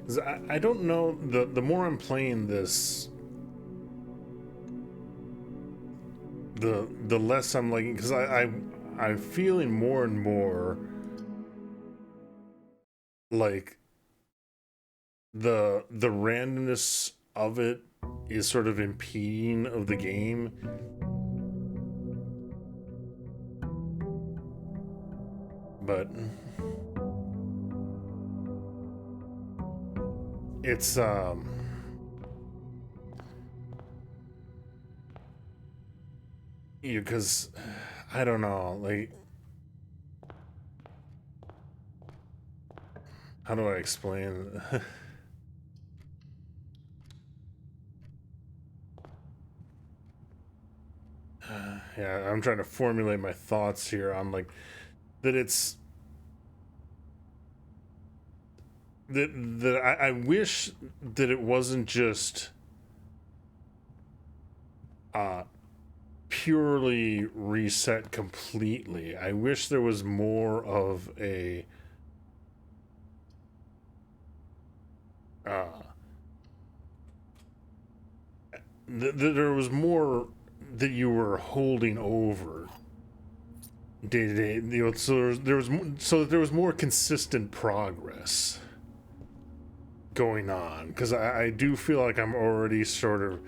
'Cause I don't know, the more I'm playing this, the less I'm liking, because I'm feeling more and more like the randomness of it is sort of impeding of the game. But it's because I don't know, like, how do I explain? Yeah, I'm trying to formulate my thoughts here on like that it's that I wish that it wasn't just uh purely reset completely. I wish there was more of a uh there was more that you were holding over day to day, you know, so there was more consistent progress going on, because I do feel like I'm already sort of,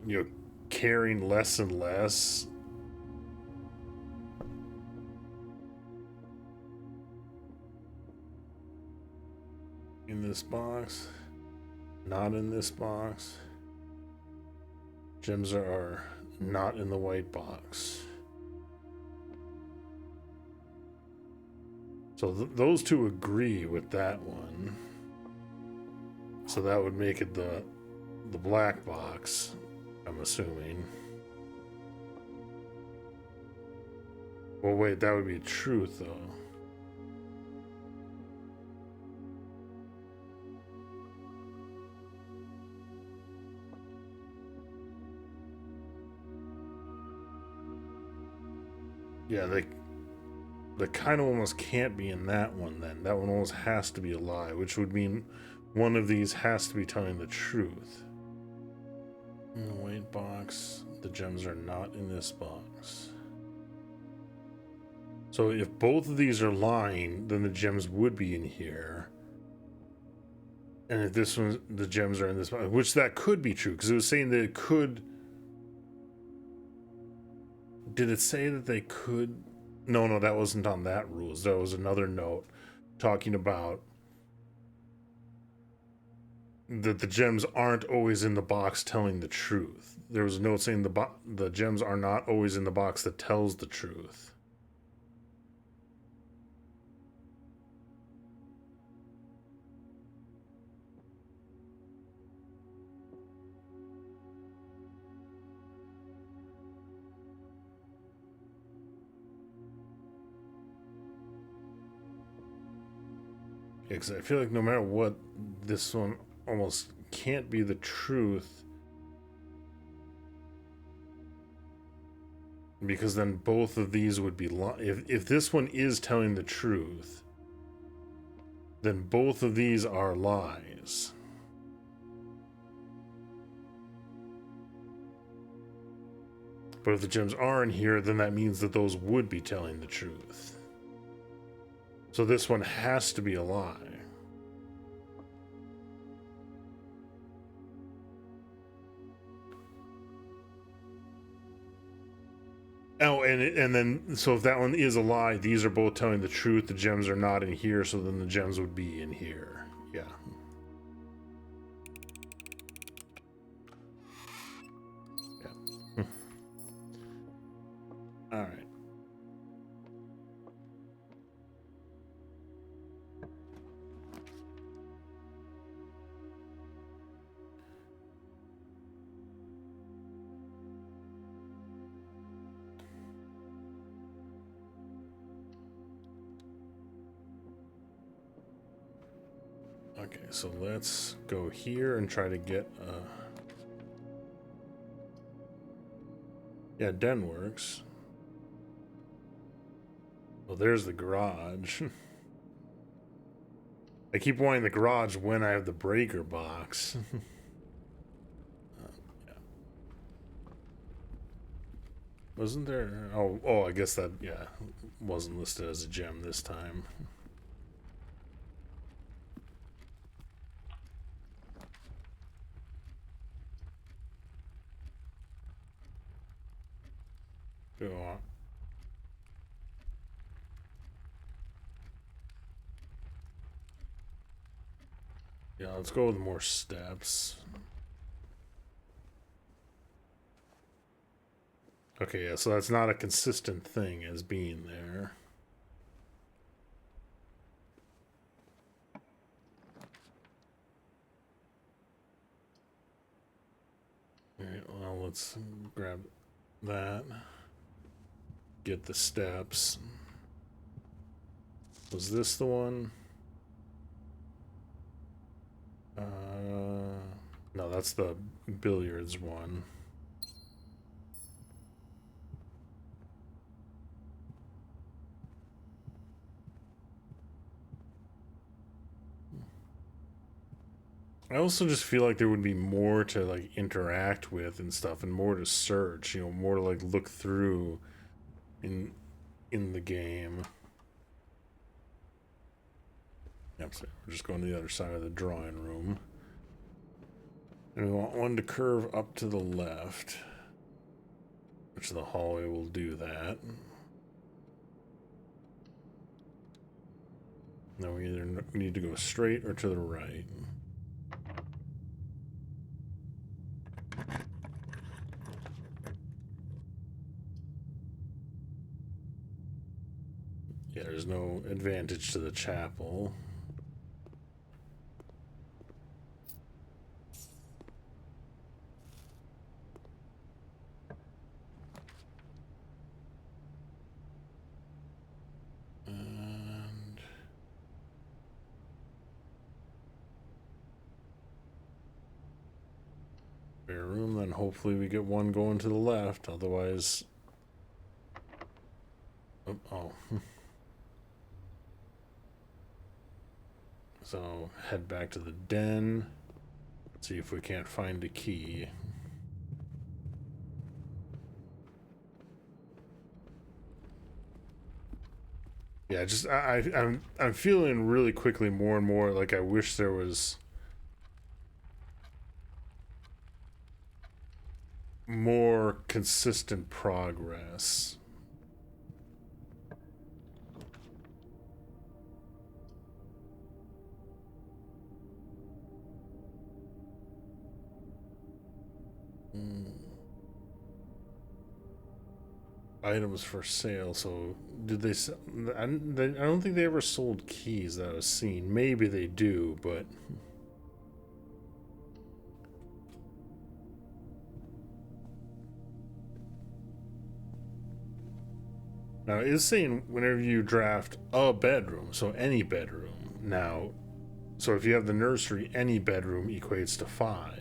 you know, caring less and less in this box, not in this box. Gems are not in the white box. So those two agree with that one. So that would make it the black box, I'm assuming. Well, wait, that would be truth, though. Yeah, they kind of almost can't be in that one then. That one almost has to be a lie, which would mean one of these has to be telling the truth. In the white box, the gems are not in this box. So if both of these are lying, then the gems would be in here. And if this one, the gems are in this box, which that could be true, because it was saying that it could. Did it say that they could? No, that wasn't on that rules. There was another note talking about that the gems aren't always in the box telling the truth. There was a note saying the gems are not always in the box that tells the truth. Yeah, 'cause I feel like no matter what, this one almost can't be the truth, because then both of these would be if this one is telling the truth, then both of these are lies. But if the gems are in here, then that means that those would be telling the truth. So this one has to be a lie. Oh, and then, so if that one is a lie, these are both telling the truth. The gems are not in here, so then the gems would be in here. Yeah. Yeah. All right. Okay, so let's go here and try to get yeah, den works. Well, there's the garage. I keep wanting the garage when I have the breaker box. Yeah. Wasn't there? Oh, I guess that, yeah, wasn't listed as a gem this time. Go on. Yeah, let's go with more steps. Okay, yeah, so that's not a consistent thing as being there. Alright, well, let's grab that. Get the steps. Was this the one? No, that's the billiards one. I also just feel like there would be more to like interact with and stuff, and more to search. You know, more to like look through in the game. Yep, so we're just going to the other side of the drawing room. And we want one to curve up to the left, which the hallway will do that. Now we either need to go straight or to the right. Yeah, there's no advantage to the chapel. And spare room, then hopefully we get one going to the left, otherwise... Oh. So, head back to the den. See if we can't find a key. Yeah, just I'm feeling really quickly more and more like I wish there was more consistent progress. Items for sale. So did they? I don't think they ever sold keys that I've seen. Maybe they do, but now it is saying whenever you draft a bedroom, so any bedroom. Now, so if you have the nursery, any bedroom equates to 5.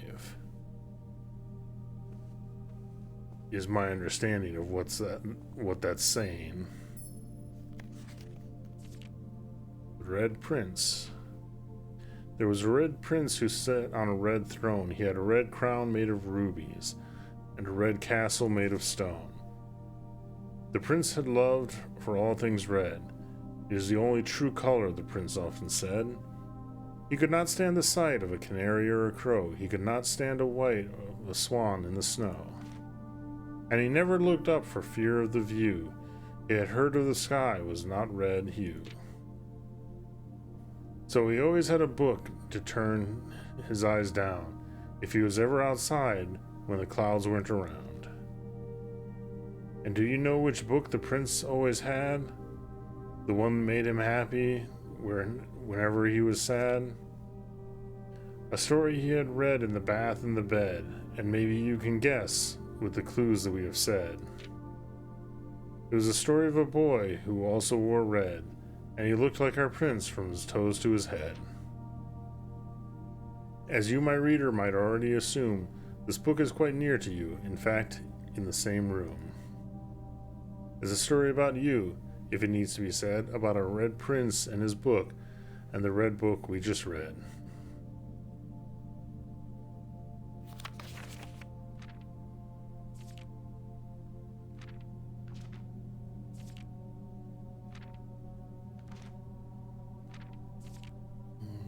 Is my understanding of what that's saying. Red Prince. There was a red prince who sat on a red throne. He had a red crown made of rubies, and a red castle made of stone. The prince had loved for all things red. It is the only true color, the prince often said. He could not stand the sight of a canary or a crow. He could not stand a white of a swan in the snow. And he never looked up for fear of the view. He had heard of the sky was not red hue. So he always had a book to turn his eyes down, if he was ever outside when the clouds weren't around. And do you know which book the prince always had? The one that made him happy whenever he was sad? A story he had read in the bath and the bed, and maybe you can guess with the clues that we have said. It was a story of a boy who also wore red, and he looked like our prince from his toes to his head. As you, my reader, might already assume, this book is quite near to you, in fact, in the same room. It's a story about you, if it needs to be said, about a red prince and his book, and the red book we just read.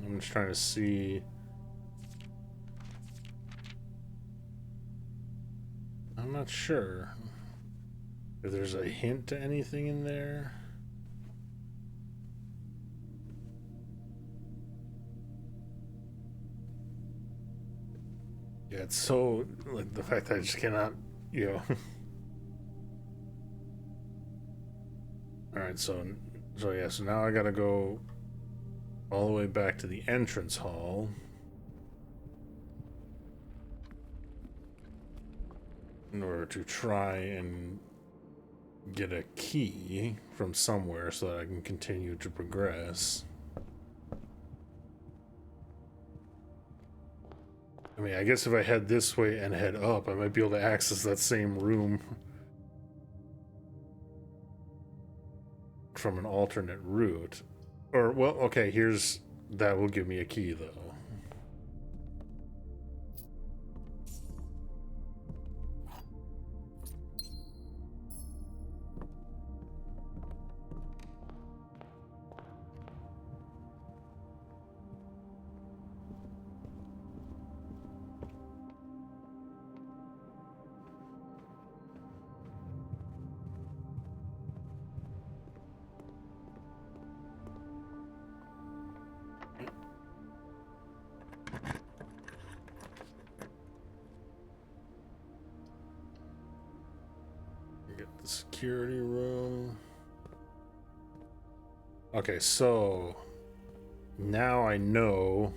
I'm just trying to see. I'm not sure if there's a hint to anything in there. Yeah, it's so, like, the fact that I just cannot, you know. Alright, so yeah, so now I gotta go all the way back to the entrance hall. In order to try and get a key from somewhere so that I can continue to progress. I mean, I guess if I head this way and head up, I might be able to access that same room from an alternate route. Or, well, okay, that will give me a key, though. Get the security room. Okay, so now I know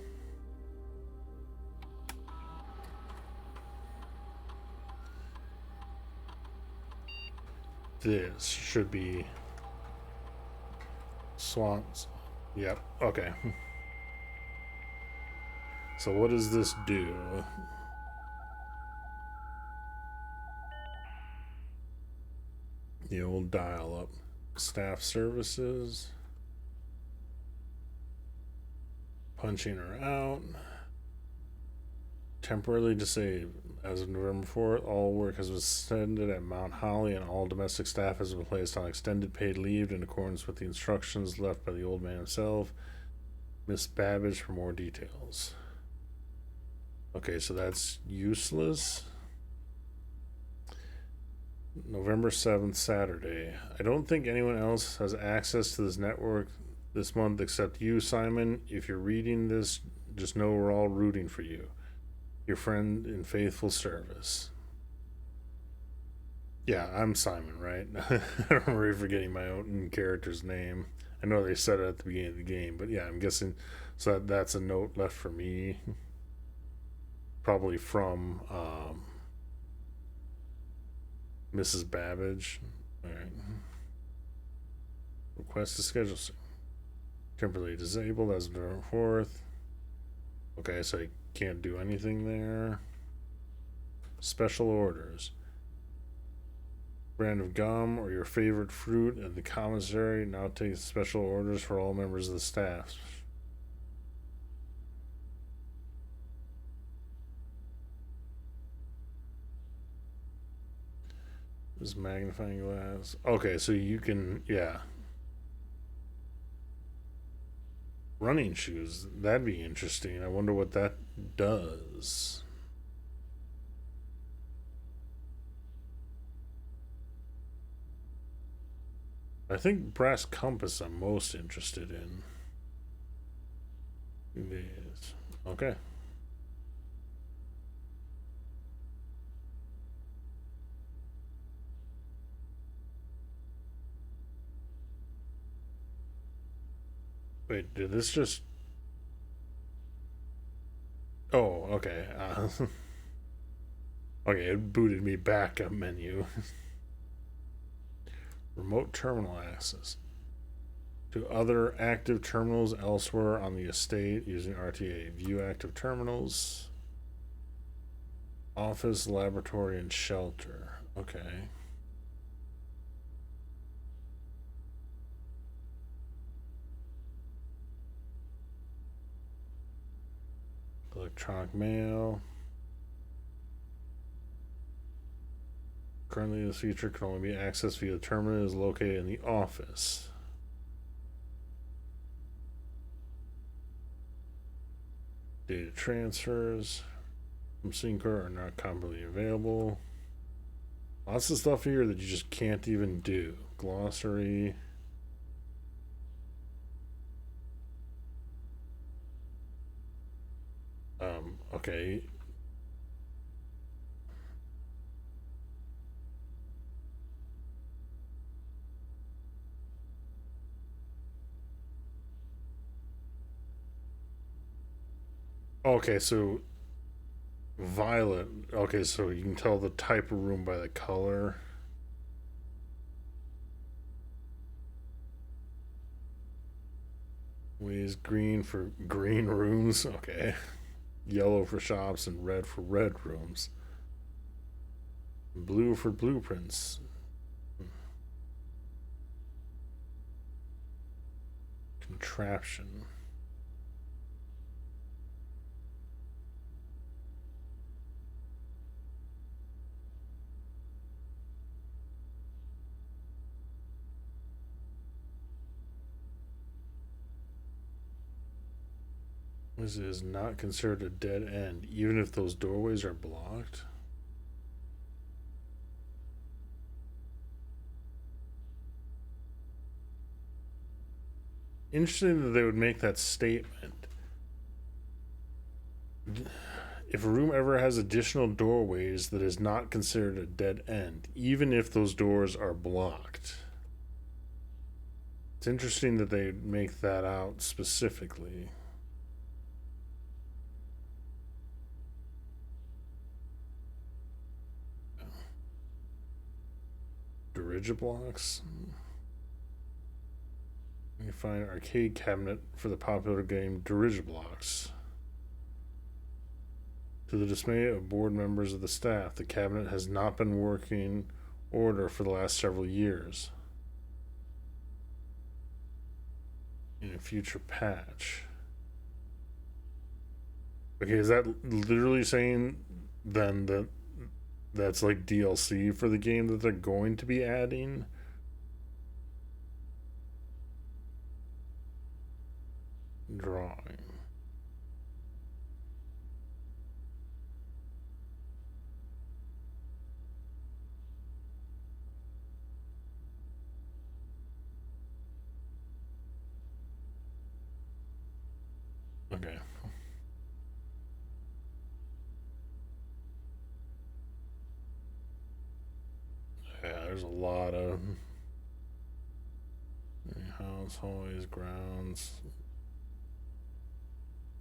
this should be swamps. Yep, okay. So what does this do? The old dial-up. Staff services. Punching her out. Temporarily disabled. As of November 4th, all work has been suspended at Mount Holly and all domestic staff has been placed on extended paid leave in accordance with the instructions left by the old man himself. Miss Babbage for more details. Okay, so that's useless. November 7th, Saturday. I don't think anyone else has access to this network this month except you, Simon. If you're reading this, just know we're all rooting for you. Your friend in faithful service. Yeah, I'm Simon, right? I'm already forgetting my own character's name. I know they said it at the beginning of the game, but yeah, I'm guessing. So that's a note left for me. Probably from Mrs. Babbage. Alright. Request to schedule. Temporarily disabled as of November 4th. Okay, so I can't do anything there. Special orders. Brand of gum or your favorite fruit and the commissary now takes special orders for all members of the staff. This magnifying glass. Okay, so you can, yeah. Running shoes. That'd be interesting. I wonder what that does. I think brass compass I'm most interested in. These. Okay. Wait, did this just... Oh, okay. Okay, it booted me back a menu. Remote terminal access to other active terminals elsewhere on the estate using RTA. View active terminals. Office, laboratory, and shelter. Okay. Electronic mail. Currently, this feature can only be accessed via the terminal is located in the office. Data transfers from Syncer are not commonly available. Lots of stuff here that you just can't even do. Glossary. Okay. Okay, so violet. Okay, so you can tell the type of room by the color. Ways green for green rooms. Okay. Yellow for shops and red for red rooms. Blue for blueprints. Contraption. This is not considered a dead end, even if those doorways are blocked. Interesting that they would make that statement. If a room ever has additional doorways, that is not considered a dead end, even if those doors are blocked. It's interesting that they make that out specifically. Dirigiblocks. You find an arcade cabinet for the popular game Dirigiblocks. To the dismay of board members of the staff, the cabinet has not been working order for the last several years. In a future patch. Okay, is that literally saying then that that's like DLC for the game that they're going to be adding? Drawing. Okay. Yeah, there's a lot of house, hallways, grounds.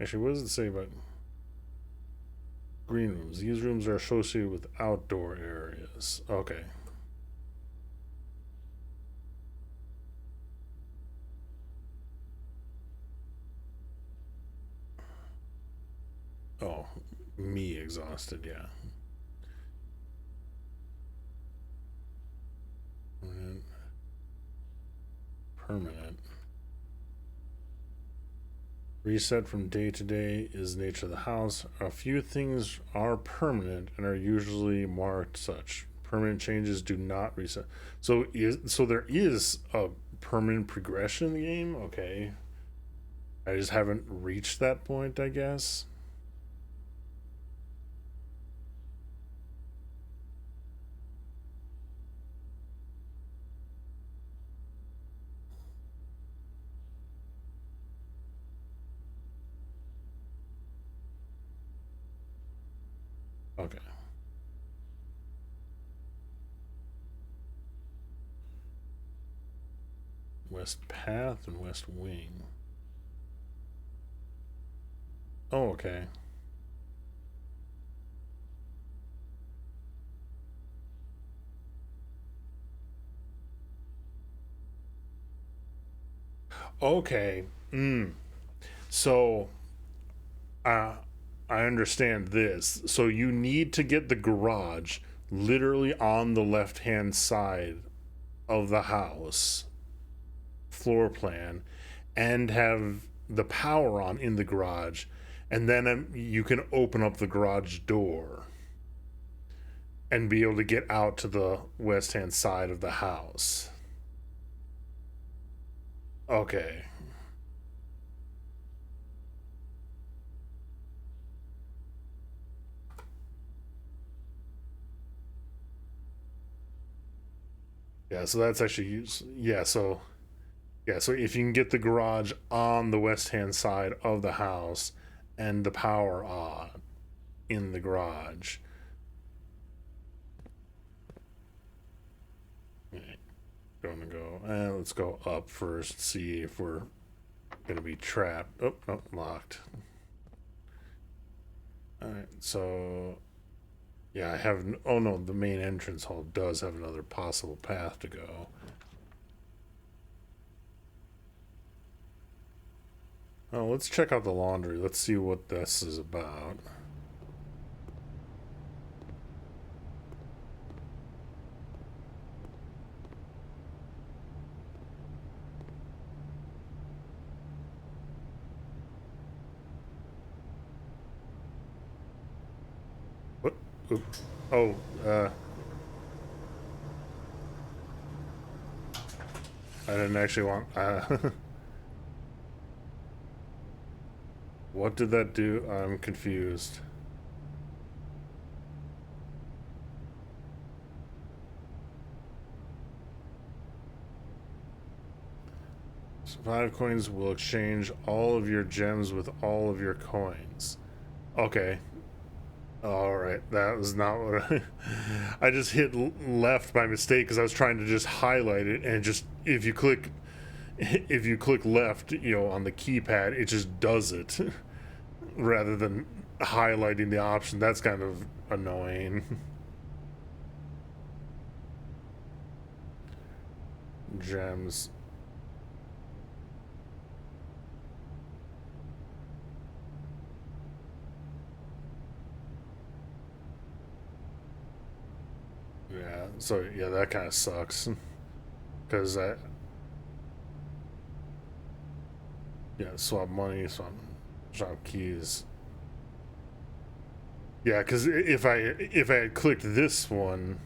Actually, what does it say about green rooms? These rooms are associated with outdoor areas. Okay. Oh, me exhausted, yeah. Permanent. Reset from day to day is the nature of the house. A few things are permanent and are usually marked such. Permanent changes do not reset. So there is a permanent progression in the game. Okay, I just haven't reached that point, I guess. Okay. West Path and West Wing. Oh, okay. Okay. So, uh, I understand this. So you need to get the garage literally on the left-hand side of the house floor plan and have the power on in the garage, and then you can open up the garage door and be able to get out to the west hand side of the house. Okay. Yeah, so that's actually, yeah, so if you can get the garage on the west hand side of the house and the power on in the garage. Gonna go, let's go up first, see if we're gonna be trapped. Oh, no, locked. Alright, so yeah, I have, oh no, the main entrance hall does have another possible path to go. Oh, let's check out the laundry. Let's see what this is about. What? Oop. Oh, I didn't actually want, what did that do? I'm confused. Survive coins will exchange all of your gems with all of your coins. Okay. Alright, that was not what I just hit left by mistake because I was trying to just highlight it, and just if you click left, you know, on the keypad, it just does it rather than highlighting the option. That's kind of annoying. Gems. Yeah, so yeah, that kind of sucks. Because swap money, swap keys. Yeah, because if I had clicked this one,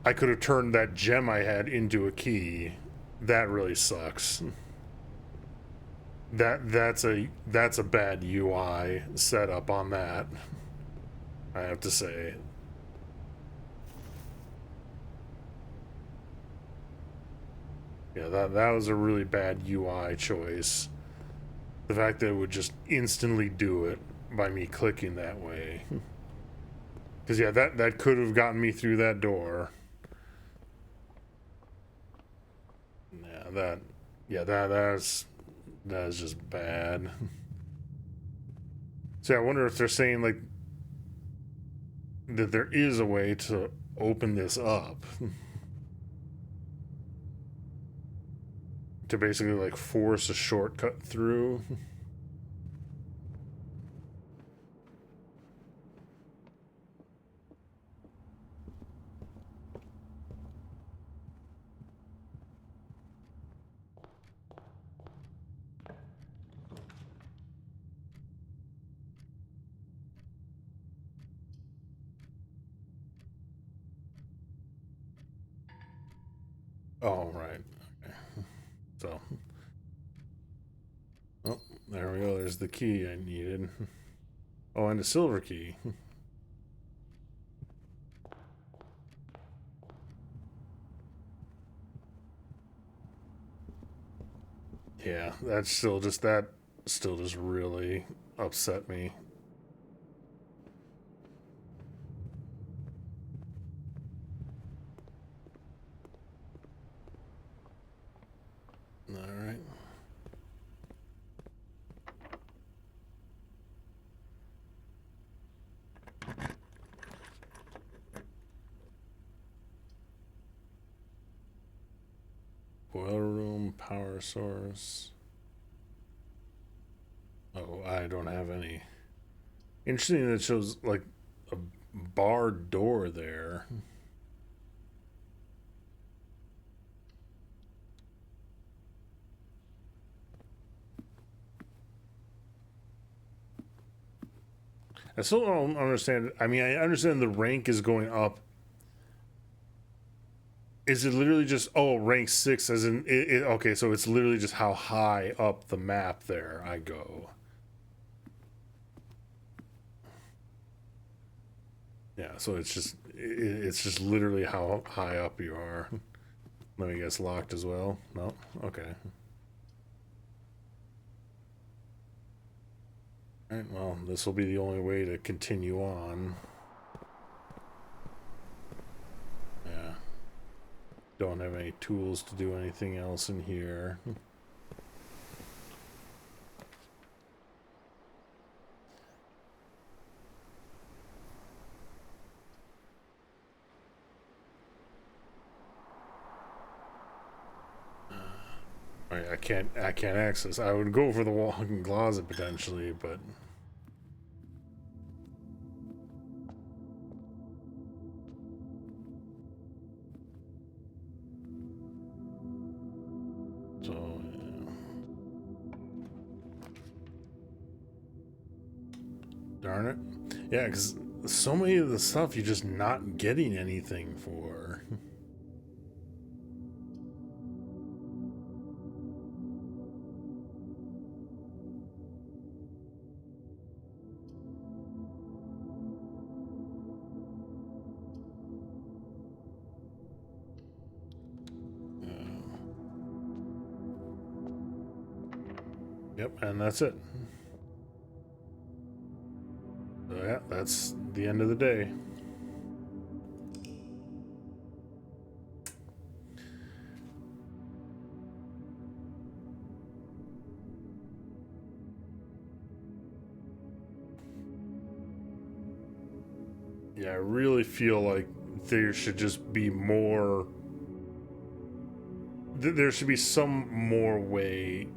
I could have turned that gem I had into a key. That really sucks. That's a bad UI setup on that, I have to say. Yeah, that was a really bad UI choice. The fact that it would just instantly do it by me clicking that way. Because yeah, that could have gotten me through that door. That's just bad. So I wonder if they're saying like that there is a way to open this up. To basically like force a shortcut through. Oh, right. Okay. So, oh, there we go. There's the key I needed. Oh, and a silver key. Yeah, that still just really upset me. All right. Boiler room, power source. Oh, I don't have any. Interesting that it shows like a barred door there. I still don't understand. I mean, I understand the rank is going up. Is it literally just rank 6 as in okay, so it's literally just how high up the map there I go. Yeah, so it's just literally how high up you are. Let me guess, locked as well? No? Okay. Alright, well, this will be the only way to continue on. Yeah. Don't have any tools to do anything else in here. I can't access. I would go for the walk-in closet potentially, but so yeah. Darn it. Yeah, because so many of the stuff you're just not getting anything for. Yep, and that's it. So yeah, that's the end of the day. Yeah, I really feel like there should just be more. There should be some more way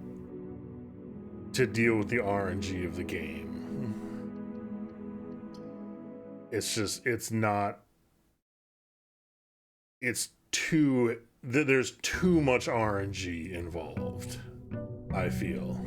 to deal with the RNG of the game. It's just, it's not. It's too. There's too much RNG involved, I feel.